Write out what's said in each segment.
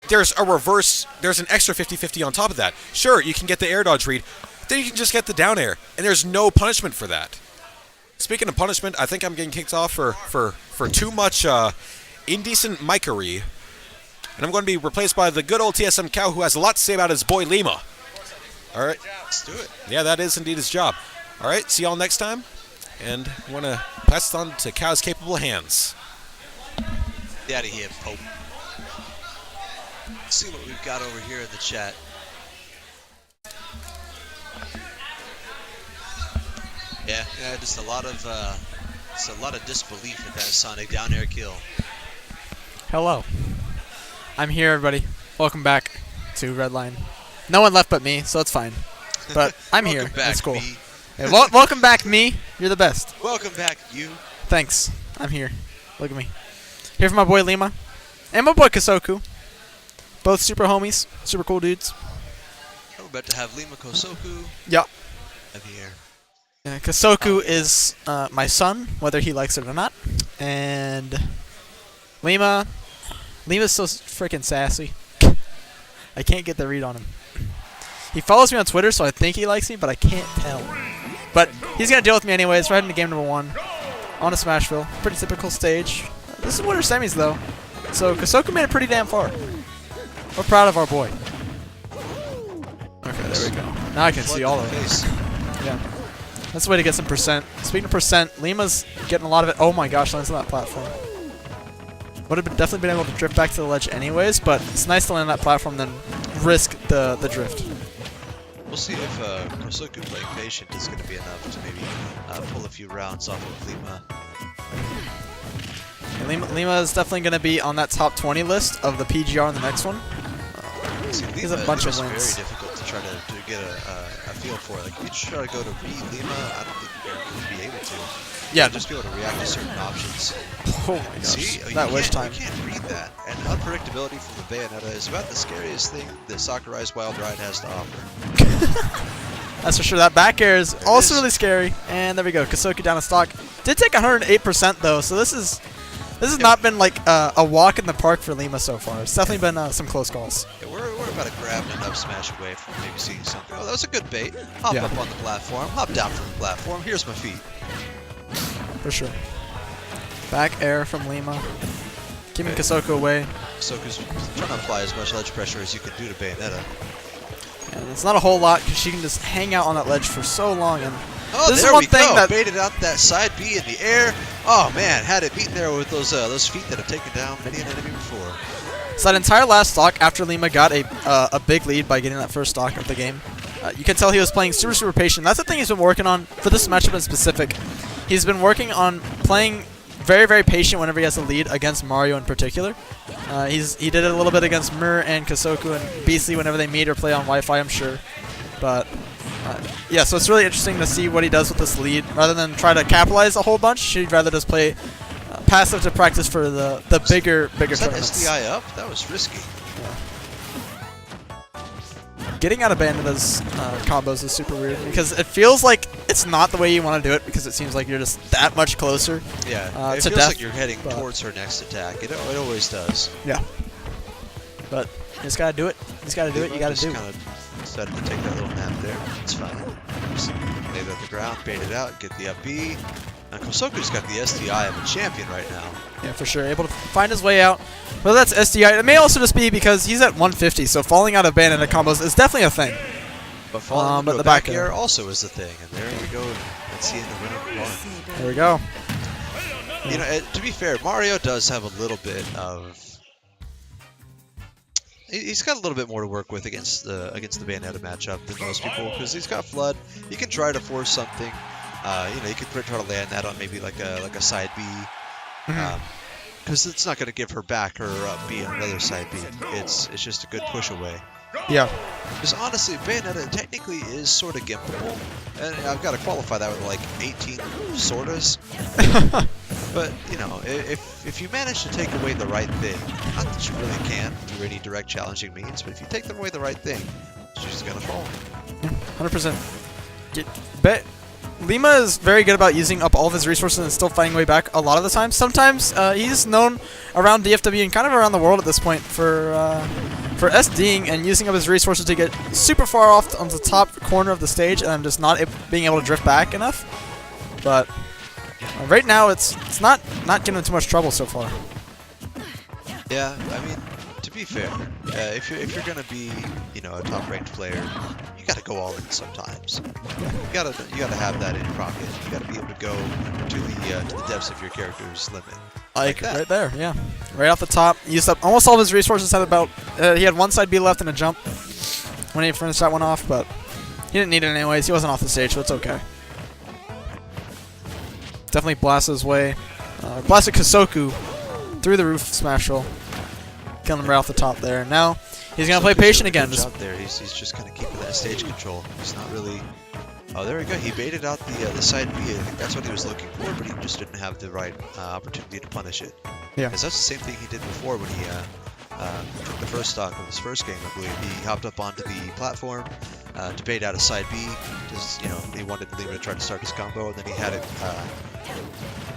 there's a reverse, there's an extra 50-50 on top of that. Sure, you can get the air dodge read, then you can just get the down air, and there's no punishment for that. Speaking of punishment, I think I'm getting kicked off for too much indecent mikery, and I'm going to be replaced by the good old TSM Cow, who has a lot to say about his boy Lima. All right. Let's do it. Yeah, that is indeed his job. All right, see y'all next time, and I want to pass it on to Cow's capable hands. Get out of here, Pope. Let's see what we've got over here in the chat. Yeah, just a lot of disbelief at that Sonic down air kill. Hello. I'm here, everybody. Welcome back to Redline. No one left but me, so it's fine. But I'm here. Back, that's cool. me. Hey, welcome back, me. You're the best. Welcome back, you. Thanks. I'm here. Look at me. Here for my boy Lima. And my boy Kosoku. Both super homies. Super cool dudes. We're about to have Lima Kosoku. Yep. I'm here. Kosoku is my son, whether he likes it or not. And Lima's so freaking sassy. I can't get the read on him. He follows me on Twitter, so I think he likes me, but I can't tell. But he's going to deal with me anyways. Right into game number 1 on a Smashville. Pretty typical stage. This is winter semis, though. So Kosoku made it pretty damn far. We're proud of our boy. Okay, there we go. Now I can see all of it. Yeah. That's the way to get some percent. Speaking of percent, Lima's getting a lot of it. Oh my gosh, lands on that platform. Would have definitely been able to drift back to the ledge anyways, but it's nice to land on that platform than risk the drift. We'll see if Kosoku playing patient is going to be enough to maybe pull a few rounds off of Lima. Lima is definitely going to be on that top 20 list of the PGR in the next one. He's a bunch of wins. It's very difficult to try to get a feel for it. Like, if you try to go to read Lima, I don't think you're going to be able to. Yeah. Just be able to react to certain options. Oh my gosh. See, that wish time. You can't read that. And unpredictability from the Bayonetta is about the scariest thing that Sakurai's Wild Ride has to offer. That's for sure. That back air is also really scary. And there we go. Kosoku down a stock. Did take 108% though, so this has not been like a walk in the park for Lima so far. It's definitely been some close calls. Yeah, we're about to grab an up smash away from maybe seeing something. Oh, that was a good bait. Hop up on the platform. Hop down from the platform. Here's my feet. For sure. Back air from Lima. Keeping Kosoku away. Kosoku's trying to apply as much ledge pressure as you can do to Bayonetta. And it's not a whole lot because she can just hang out on that ledge for so long. And oh, this there is one we thing go. that Baited out that side B in the air. Oh man, had it beaten there with those feet that have taken down many an enemy before. So that entire last stock after Lima got a big lead by getting that first stock of the game, you can tell he was playing super patient. That's the thing he's been working on for this matchup in specific. He's been working on playing very patient whenever he has a lead against Mario in particular. He did it a little bit against Mir and Kosoku and Beastly whenever they meet or play on Wi-Fi, I'm sure. But yeah, so it's really interesting to see what he does with this lead. Rather than try to capitalize a whole bunch, he'd rather just play passive to practice for the bigger Was that tournaments. SDI up? That was risky. Yeah. Getting out of Bayonetta's combos is super weird because it feels like it's not the way you want to do it because it seems like you're just that much closer. Yeah, it to feels death, like you're heading towards her next attack. It always does. Yeah. But you just gotta do it. You just gotta do it. You gotta do it. Kind of decided to take that little nap there. It's fine. Just lay it at the ground, bait it out, get the up B. And Kosoku's got the SDI of a champion right now. Yeah, for sure. Able to find his way out. Whether that's SDI, it may also just be because he's at 150, so falling out of Bayonetta combos is definitely a thing. But falling into a back air also is a thing. And there we go. Let's see in the winner one. There we go. You know, to be fair, Mario does have a little bit of... He's got a little bit more to work with against the Bayonetta matchup than most people because he's got Flood. He can try to force something. You know, you could try to land that on maybe like a side B, because it's not going to give her back her B on another side B. It's just a good push away. Yeah. Because honestly, Bayonetta technically is sort of gimpable, and I've got to qualify that with like 18 sortas. But you know, if you manage to take away the right thing, not that you really can through any direct challenging means, but if you take away the right thing, she's gonna fall. 100%. Bet. Lima is very good about using up all of his resources and still fighting way back a lot of the time. Sometimes he's known around DFW and kind of around the world at this point for for SDing and using up his resources to get super far off on the top corner of the stage, and just not being able to drift back enough. But right now, it's not getting into too much trouble so far. Yeah, I mean, to be fair, if you're gonna be, you know, a top-ranked player, you gotta go all in sometimes. You gotta have that in your pocket. You gotta be able to go to the depths of your character's limit. Like that. right there, yeah. Right off the top, used up almost all of his resources. Had about he had one side B left and a jump when he finished that one off, but he didn't need it anyways. He wasn't off the stage, so it's okay. Definitely blasted his way. Blasted Kosoku through the roof smash roll. Killing him right off the top there. Now he's gonna play patient again. Good job there. He's just kind of keeping that stage control. He's not really. Oh, there we go. He baited out the side B. I think that's what he was looking for, but he just didn't have the right opportunity to punish it. Yeah. Because that's the same thing he did before when he took the first stock of his first game, I believe. He hopped up onto the platform to bait out a side B. Just, you know, he wanted Lima to try to start his combo, and then he had it.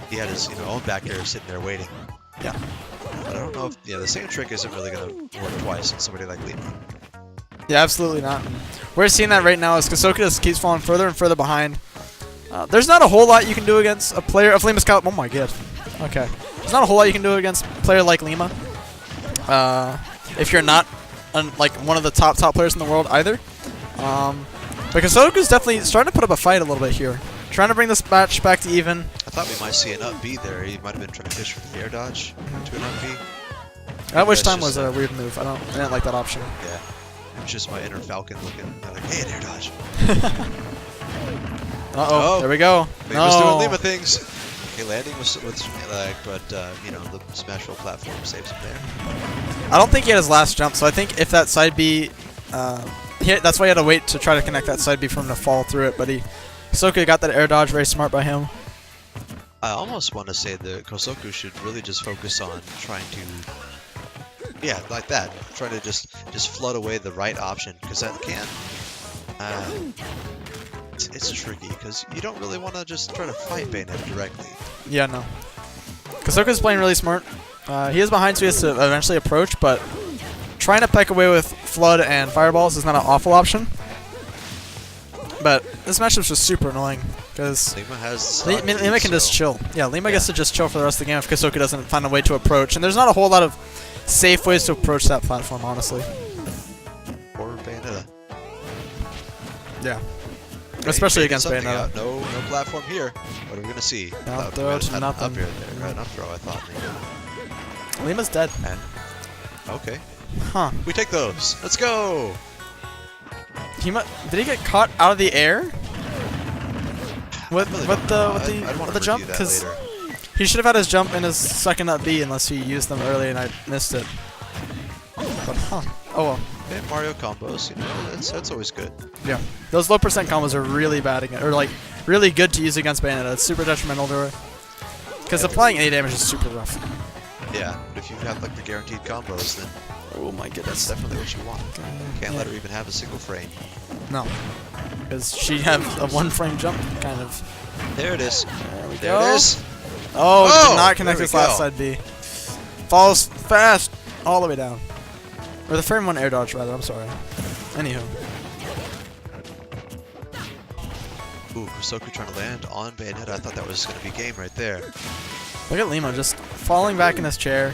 He had his own back air sitting there waiting. Yeah. But I don't know if the same trick isn't really gonna work twice on somebody like Lima. Yeah, absolutely not. We're seeing that right now as Kosoku just keeps falling further and further behind. There's not a whole lot you can do against a player of Lima's caliber. Oh my god. Okay. There's not a whole lot you can do against a player like Lima. If you're not like one of the top players in the world either. But Kosoku's definitely starting to put up a fight a little bit here. Trying to bring this match back to even. I thought we might see an up B there. He might have been trying to fish for the air dodge to an up B. At which time was a weird move. I didn't like that option. Yeah. It's just my inner Falcon looking like, hey, an air dodge. Uh-oh, there we go. Lima's No. doing Lima things. Okay, landing was but the smash roll platform saves him there. I don't think he had his last jump, so I think if that side B, that's why he had to wait to try to connect that side B for him to fall through it. But Kosoku got that air dodge, very smart by him. I almost want to say that Kosoku should really just focus on trying to, like that, trying to just flood away the right option, because that can. It's tricky because you don't really want to just try to fight Bayonetta directly. Yeah, no. Kosoku's playing really smart. He is behind, so he has to eventually approach, but trying to peck away with Flood and Fireballs is not an awful option. But this matchup's just super annoying, because Lima can just chill. Yeah, Lima gets to just chill for the rest of the game if Kosoku doesn't find a way to approach. And there's not a whole lot of safe ways to approach that platform, honestly. Or Bayonetta. Yeah. Especially against Bayonetta. No platform here. What are we going to see? No throw to nothing. Up here, there. Enough throw, I thought. Lima's dead. And, okay. Huh. We take those. Let's go. Did he get caught out of the air? With the jump? Because he should have had his jump in his second up B unless he used them early and I missed it. But, oh well. Okay, Mario combos, that's always good. Yeah, those low percent combos are really bad against, or like really good to use against Bayonetta. It's super detrimental to her because applying any damage is super rough. Yeah, but if you have like the guaranteed combos, then oh my goodness, that's definitely what you want. Can't let her even have a single frame. No, because she has a 1-frame jump kind of. There it is. There we go. There it is. Oh, did not connect his last side B. Falls fast all the way down. Or the frame 1 air dodge, rather. I'm sorry. Anywho. Ooh, Kosoku trying to land on Bayonetta. I thought that was going to be game right there. Look at Lima just falling back in his chair.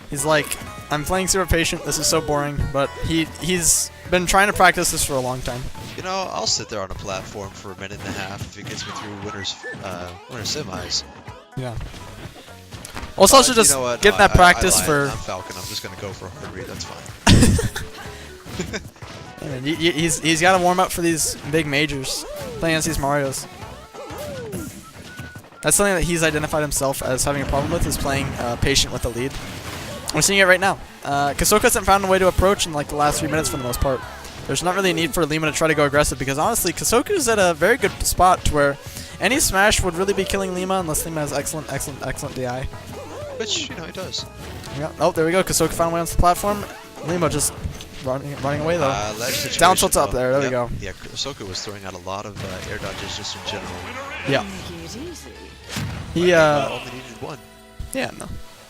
He's like, I'm playing super patient. This is so boring. But he's been trying to practice this for a long time. I'll sit there on a platform for a minute and a half if it gets me through winner's semis. Yeah. Also, should just get that practice for. I'm Falcon. I'm just gonna go for a hard read. That's fine. Man, he's got to warm up for these big majors, playing against these Marios. That's something that he's identified himself as having a problem with, is playing patient with the lead. We're seeing it right now. Kosoku hasn't found a way to approach in like the last 3 minutes for the most part. There's not really a need for Lima to try to go aggressive because honestly, Kosoku's at a very good spot to where any smash would really be killing Lima unless Lima has excellent DI. Which, he does. Yeah. Oh, there we go. Kosoku found a way onto the platform. Lima just running away though. Down tilt's up there. There we go. Yeah, Kosoku was throwing out a lot of air dodges just in general. Yeah. He only needed one. Yeah, no.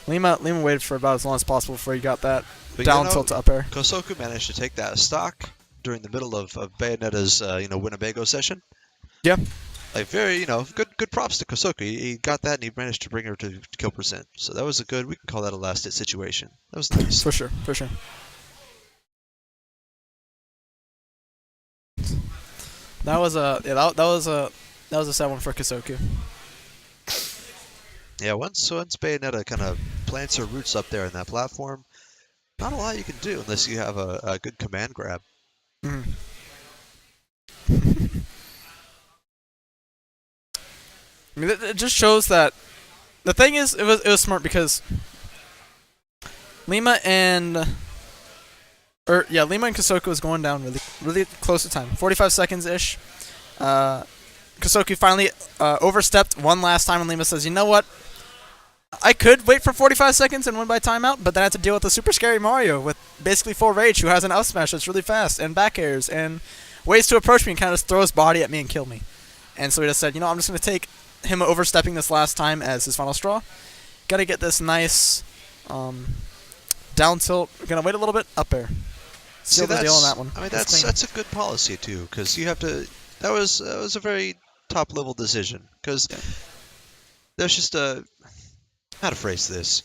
Lima waited for about as long as possible before he got that But down tilt to up air. Kosoku managed to take that stock during the middle of Bayonetta's Winnebago session. Yeah. Like very, good props to Kosoku. He got that and he managed to bring her to kill percent. So that was we can call that a last hit situation. That was nice. For sure, for sure. That was a sad one for Kosoku. Yeah, once Bayonetta kind of plants her roots up there in that platform, not a lot you can do unless you have a good command grab. Mm. I mean, it just shows that the thing is, it was smart because Lima and Kosoku was going down really close to time, 45 seconds ish. Kosoku finally overstepped one last time, and Lima says, "You know what? I could wait for 45 seconds and win by timeout, but then I have to deal with the super scary Mario with basically full rage, who has an up smash that's really fast and back airs and ways to approach me and kind of just throw his body at me and kill me." And so he just said, I'm just going to take him overstepping this last time as his final straw. Got to get this nice down tilt. We're going to wait a little bit, up air. Seal the deal on that one. I mean, that's a good policy, too, because you have to... That was a very top-level decision, because there's just how to phrase this.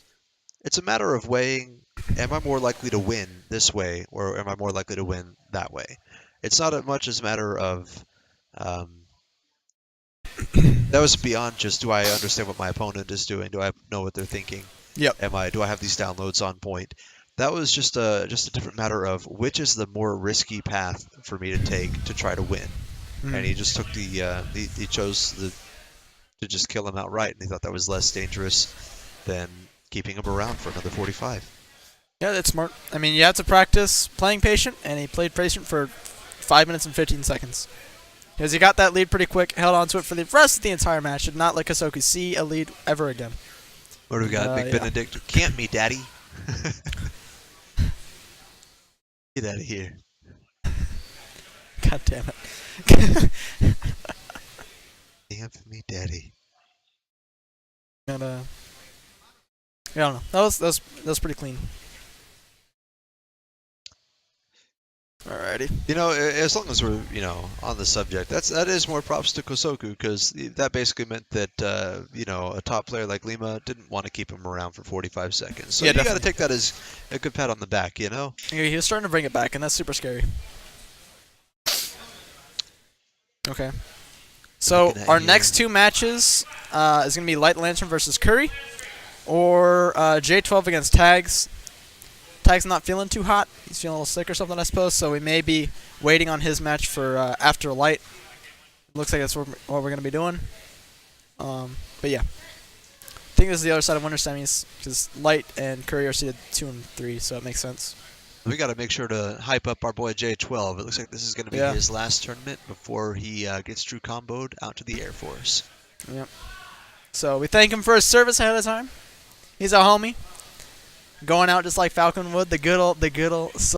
It's a matter of weighing, am I more likely to win this way, or am I more likely to win that way? It's not as much as a matter of... that was beyond just, do I understand what my opponent is doing? Do I know what they're thinking? Yep. Do I have these downloads on point? That was just a different matter of which is the more risky path for me to take to try to win. And he just took he chose to just kill him outright, and he thought that was less dangerous than keeping him around for another 45. Yeah, that's smart. I mean, you have to practice playing patient, and he played patient for 5 minutes and 15 seconds. Because he got that lead pretty quick, held on to it for the rest of the entire match, did not let Kosoku see a lead ever again. What do we got? Big Benedict. Can't me, daddy. Get out of here. God damn it. Can't me, daddy. And, I don't know. That was pretty clean. Alrighty. As long as we're, on the subject, that is more props to Kosoku, because that basically meant that, a top player like Lima didn't want to keep him around for 45 seconds. So you got to take that as a good pat on the back, Yeah, he was starting to bring it back, and that's super scary. Okay. So our next two matches is going to be Light Lantern versus Curry, or J12 against Tags. Tag's not feeling too hot. He's feeling a little sick or something, I suppose, so we may be waiting on his match for after Light. Looks like that's what we're going to be doing. But yeah. I think this is the other side of winter semis, because Light and Curry are seeded 2 and 3, so it makes sense. We got to make sure to hype up our boy J12. It looks like this is going to be his last tournament before he gets true comboed out to the Air Force. Yep. So we thank him for his service ahead of time. He's a homie. Going out just like Falcon would, the good old